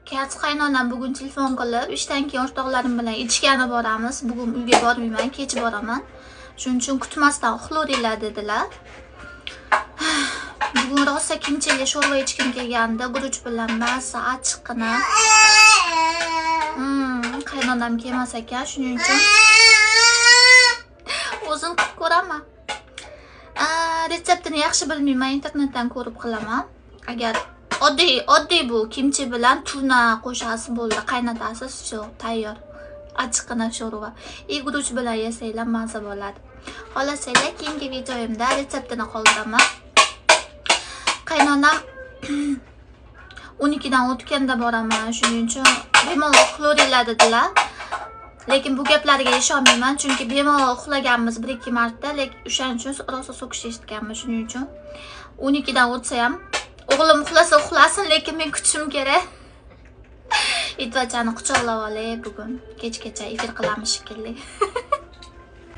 Kaz qaynonam bugun telefon qilib, ishdan keyin o'rtoqlarim bilan ichgani boramiz. Bugun uyga bormayman, kech boraman. Shuning uchun kutmasdan uxlaylar dedilar. Bugun rosa kimchili sho'rva ichkim kelganda, guruch bilan maza achchiqqina. Qaynonam kelmas ekan, shuning uchun o'zim qilib ko'raman. Retseptini yaxshi bilmayman, internetdan ko'rib qilaman. Agar oddiy bu kimchi bilan tuna qo'shasiz bo'ldi, qaynatasiz, shu tayyor. Achchiqqina sho'rva. Guruch bilan yesanglar maza bo'ladi. Xohlasanglar keyingi videoyimda retseptini qoldiraman. Qaynonam 12 dan o'tganda boraman, shuning uchun bemalol uxlaylar dedilar. Lekin bu gaplarga ishonmayman, chunki bemalol uxlaganmiz 1-2 marta, lekin o'shaning uchun rosa so'kish eshitganman, shuning uchun 12 dan o'tsa ham o'g'lim uxlasa uxlasin, lekin men kutishim kerak. Itvachani quchoqlab olay, bugun kechgacha efir qilamiz shekilli.